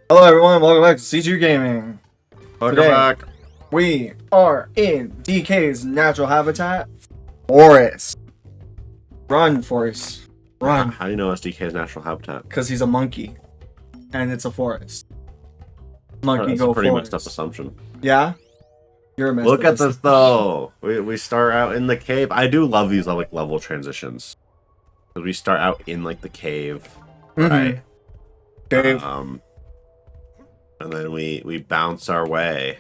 Hello everyone, welcome back to C2 Gaming. Welcome Today, back. we are in DK's natural habitat, Forest. Run, Forest. Run. How do you know it's DK's natural habitat? Because he's a monkey. And it's a forest. Monkey That's go a pretty forest. messed up assumption. Yeah? You're a messed Look up at this though. We start out in the cave. I do love these like level transitions. Because we start out in like the cave, right? Cave. And then we bounce our way.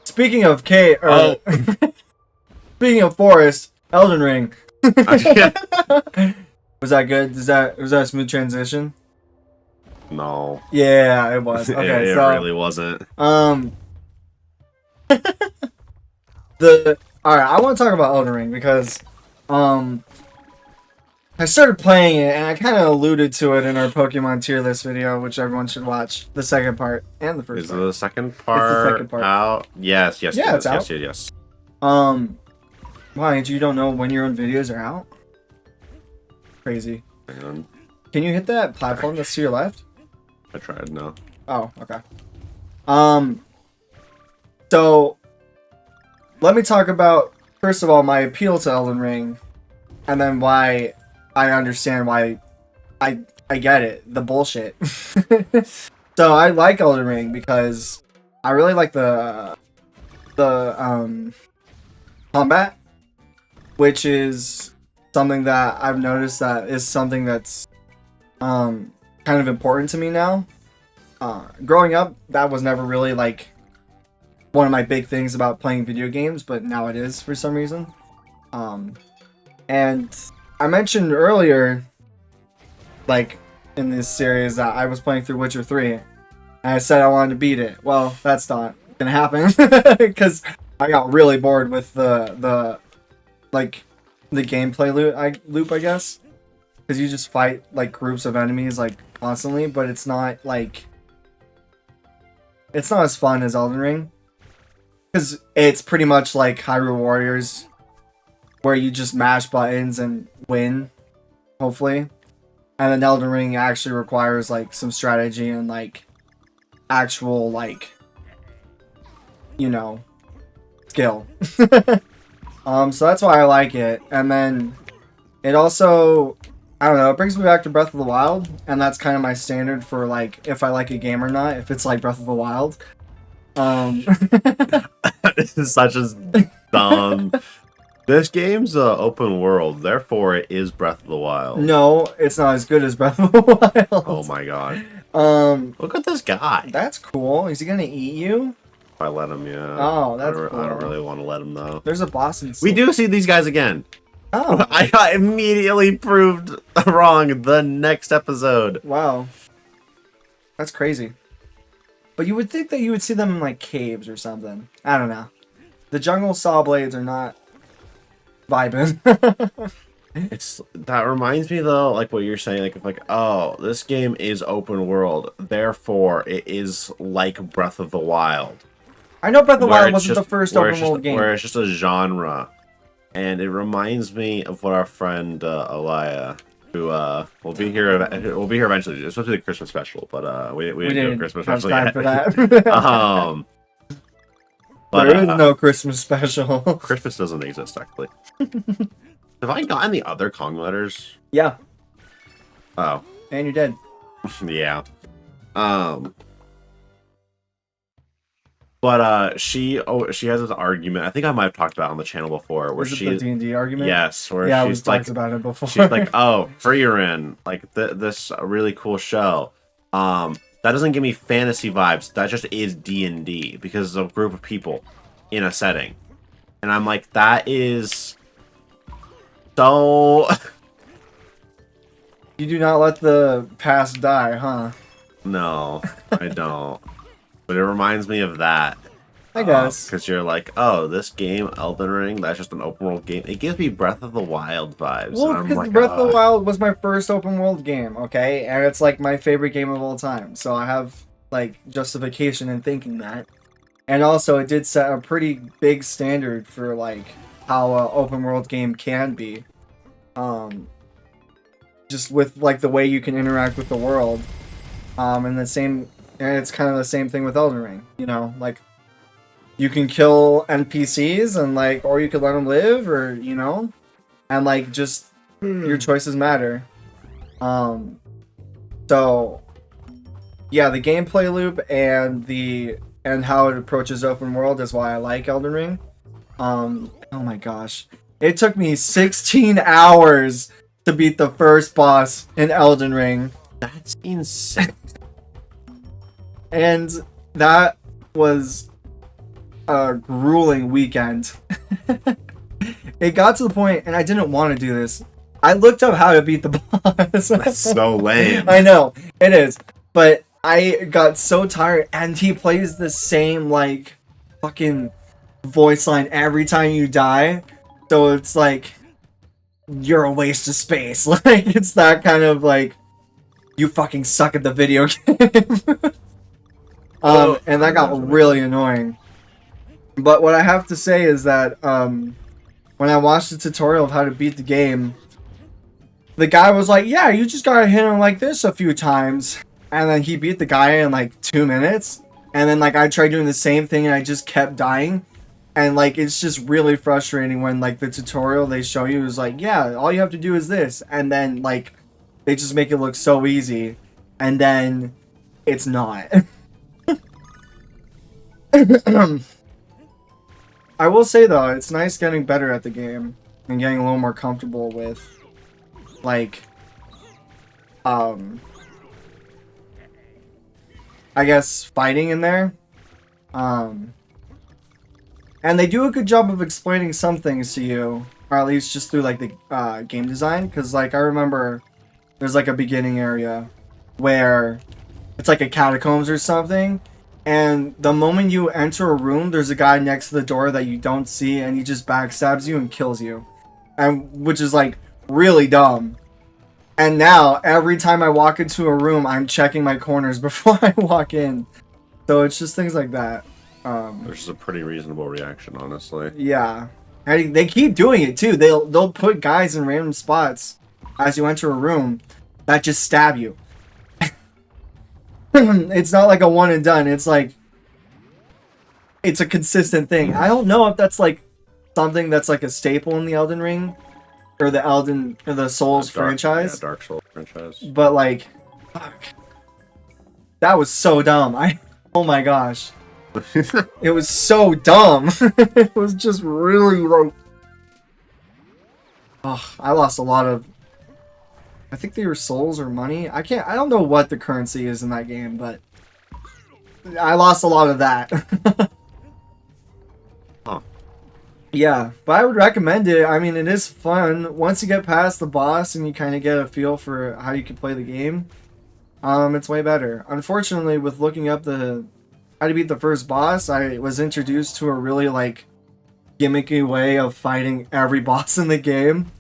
Speaking of cave, speaking of forest, Elden Ring. Was that good? Was that a smooth transition? No. Yeah, it was. Okay, it so really wasn't. Alright, I want to talk about Elden Ring because I started playing it and I kind of alluded to it in our Pokemon tier list video, which everyone should watch. The second part and the first Is part. the second part out? Yes. Yeah, it's out. Yes. Why, you don't know when your own videos are out? Crazy. Hang on. Can you hit that platform that's to your left? I tried, no. Oh, okay. So let me talk about, first of all, my appeal to Elden Ring, and then why I understand why I get it, the bullshit. So I like Elden Ring because I really like the combat, which is something that I've noticed that is something that's kind of important to me now. Growing up, that was never really like one of my big things about playing video games, but now it is for some reason. And I mentioned earlier, like in this series, that I was playing through Witcher 3, and I said I wanted to beat it. Well, that's not gonna happen because I got really bored with the gameplay loop, I guess, because you just fight like groups of enemies like constantly, but it's not as fun as Elden Ring, because it's pretty much like Hyrule Warriors, where you just mash buttons and win, hopefully. And then Elden Ring actually requires like some strategy and like actual like, skill. So that's why I like it. And then it also, I don't know, it brings me back to Breath of the Wild, and that's kind of my standard for like if I like a game or not, if it's like Breath of the Wild. This is such a dumb. This game's open world, therefore it is Breath of the Wild. No, it's not as good as Breath of the Wild. Oh my god. Look at this guy. That's cool. Is he gonna eat you? If I let him, yeah. Oh, that's I cool. don't really want to let him though. There's a boss in We do see these guys again. Oh. I got immediately proved wrong the next episode. Wow. That's crazy. But you would think that you would see them in like caves or something. I don't know. The jungle saw blades are not vibing. That reminds me though, like what you're saying, oh, this game is open world, therefore it is like Breath of the Wild. I know Breath of the Wild wasn't the first open world game. Where it's just a genre. And it reminds me of what our friend Elia, who will be here eventually. It's supposed to be the Christmas special, but we didn't do a Christmas have special time yet. for that. But, there is no Christmas special. Christmas doesn't exist actually. Have I gotten the other Kong letters? Yeah. Oh. And you're dead. Yeah. But she has this argument. I think I might have talked about it on the channel before, where Is it the D&D argument? Yes, where yeah, she's we've talked about it before. She's like, "Oh, Frieren, like this really cool show. That doesn't give me fantasy vibes. That just is D&D because it's a group of people in a setting." And I'm like, that is so. You do not let the past die, huh? No, I don't. But it reminds me of that. I guess. Because you're like, oh, this game, Elden Ring, that's just an open world game. It gives me Breath of the Wild vibes. Well, because Breath of the Wild was my first open world game, okay? And it's like my favorite game of all time. So I have like justification in thinking that. And also it did set a pretty big standard for like how an open world game can be. Just with like the way you can interact with the world. And it's kind of the same thing with Elden Ring. You know, like you can kill NPCs and like, or you could let them live, or you know, and like just your choices matter. So yeah, the gameplay loop and how it approaches open world is why I like Elden Ring. Oh my gosh, it took me 16 hours to beat the first boss in Elden Ring. That's insane. And that was a grueling weekend. It got to the point, and I didn't want to do this. I looked up how to beat the boss. That's so lame. I know, it is. But I got so tired, and he plays the same, like, fucking voice line every time you die. So it's like, you're a waste of space. Like, it's that kind of, like, you fucking suck at the video game. And that got really annoying. But what I have to say is that when I watched the tutorial of how to beat the game, the guy was like, yeah, you just gotta hit him like this a few times. And then he beat the guy in like 2 minutes. And then like I tried doing the same thing and I just kept dying. And like it's just really frustrating when like the tutorial they show you is like, yeah, all you have to do is this. And then like they just make it look so easy. And then it's not. I will say though, it's nice getting better at the game and getting a little more comfortable with like I guess fighting in there. And they do a good job of explaining some things to you, or at least just through like the game design, because like I remember there's like a beginning area where it's like a catacombs or something, and the moment you enter a room there's a guy next to the door that you don't see and he just backstabs you and kills you, and which is like really dumb. And now every time I walk into a room I'm checking my corners before I walk in, so it's just things like that. Which is a pretty reasonable reaction, honestly. Yeah, and they keep doing it too. They'll put guys in random spots as you enter a room that just stab you. It's not like a one and done. It's like it's a consistent thing. I don't know if that's like something that's like a staple in the Elden Ring or the Souls franchise. Yeah, Dark Souls franchise. But like, fuck, that was so dumb. Oh my gosh. It was so dumb. It was just really like, oh, I lost a lot of, I think they were souls or money. I don't know what the currency is in that game, but I lost a lot of that. Huh. Yeah, but I would recommend it. I mean, it is fun. Once you get past the boss and you kind of get a feel for how you can play the game, it's way better. Unfortunately, with looking up how to beat the first boss, I was introduced to a really like gimmicky way of fighting every boss in the game,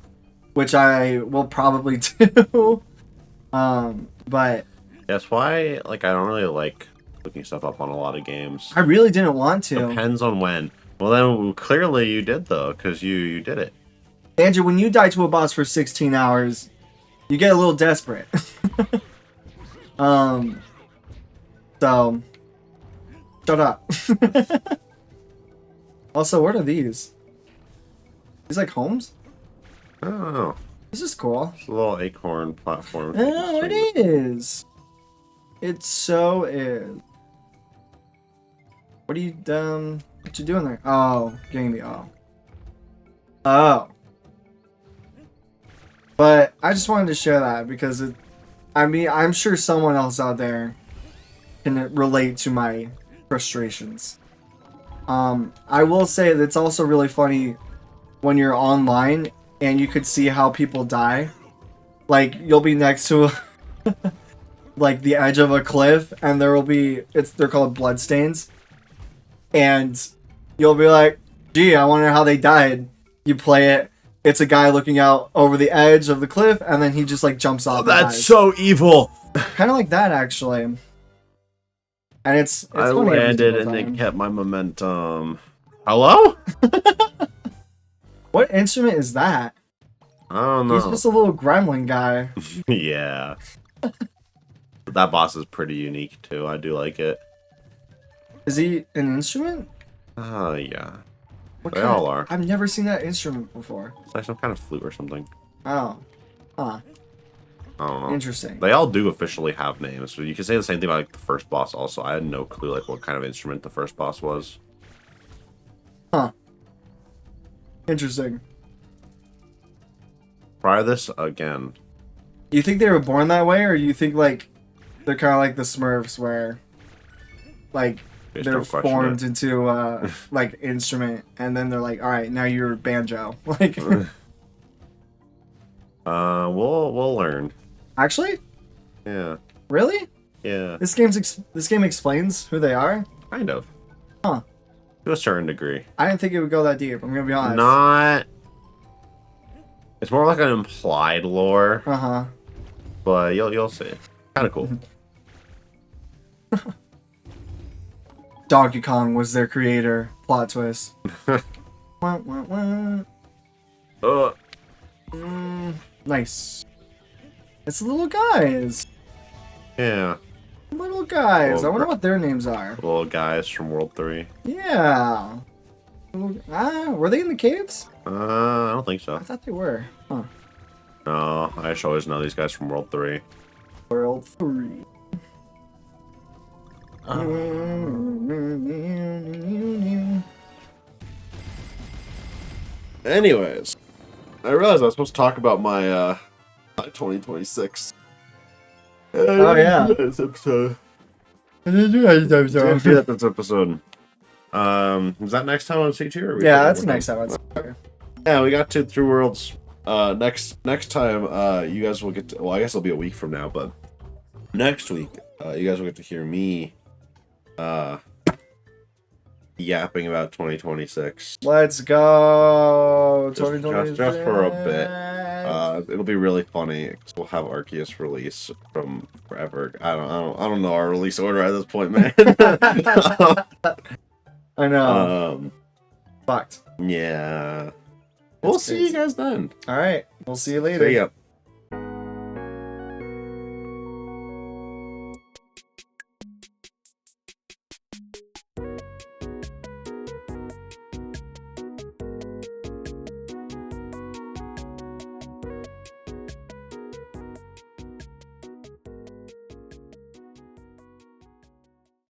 which I will probably do. But that's why like I don't really like looking stuff up on a lot of games. I really didn't want to. Depends on when. Well, then clearly you did though, because you did it. Andrew, when you die to a boss for 16 hours, you get a little desperate. So shut up. Also, what are these? These like homes? Oh, This is cool. it's a little acorn platform. Oh, it is. It so is. What are you what you doing there? Oh, getting the Oh. But I just wanted to share that because I mean, I'm sure someone else out there can relate to my frustrations. I will say that it's also really funny when you're online and you could see how people die. Like, you'll be next to like the edge of a cliff and there will be they're called bloodstains. And you'll be like, gee, I wonder how they died. You play it, it's a guy looking out over the edge of the cliff and then he just like jumps off. Oh, that's so evil. Kind of like that actually. And it's I funny landed and they kept my momentum. Hello? What instrument is that? I don't know. He's just a little gremlin guy. Yeah. But that boss is pretty unique too. I do like it. Is he an instrument? Yeah. What They kind all are. I've never seen that instrument before. It's like some kind of flute or something. Oh. Huh. I don't know. Interesting. They all do officially have names. So you can say the same thing about like the first boss also. I had no clue like what kind of instrument the first boss was. Huh. Interesting. Try this again. You think they were born that way, or you think like they're kind of like the Smurfs, where like Just they're don't question formed it. into like instrument, and then they're like, all right, now you're banjo. Like, We'll learn. actually, Yeah. really, Yeah. this game explains who they are. Kind of. Huh. To a certain degree. I didn't think it would go that deep. I'm gonna be honest. Not. It's more like an implied lore, Uh huh. but you'll see. Kind of cool. Donkey Kong was their creator. Plot twist. Wah, wah, wah. Nice. It's little guys. Yeah. Little guys. Little I wonder what their names are. Little guys from World 3. Yeah. Were they in the caves? I don't think I so. thought they were. Huh. No, I just always know these guys from World 3. World 3. Anyways, I realized I was supposed to talk about my 2026. Oh, yeah. This episode. Didn't do Yeah, this episode. Is that next time on CT? Or Yeah, that's the next time. Yeah, we got to Through Worlds. Next time, you guys will get to. Well, I guess it'll be a week from now, but next week, you guys will get to hear me, yapping about 2026. Let's go. Just for a bit. It'll be really funny because we'll have Arceus release from forever. I don't know our release order at this point, man. I know. Fucked. Yeah. We'll see you guys then. All right. We'll see you later. See ya.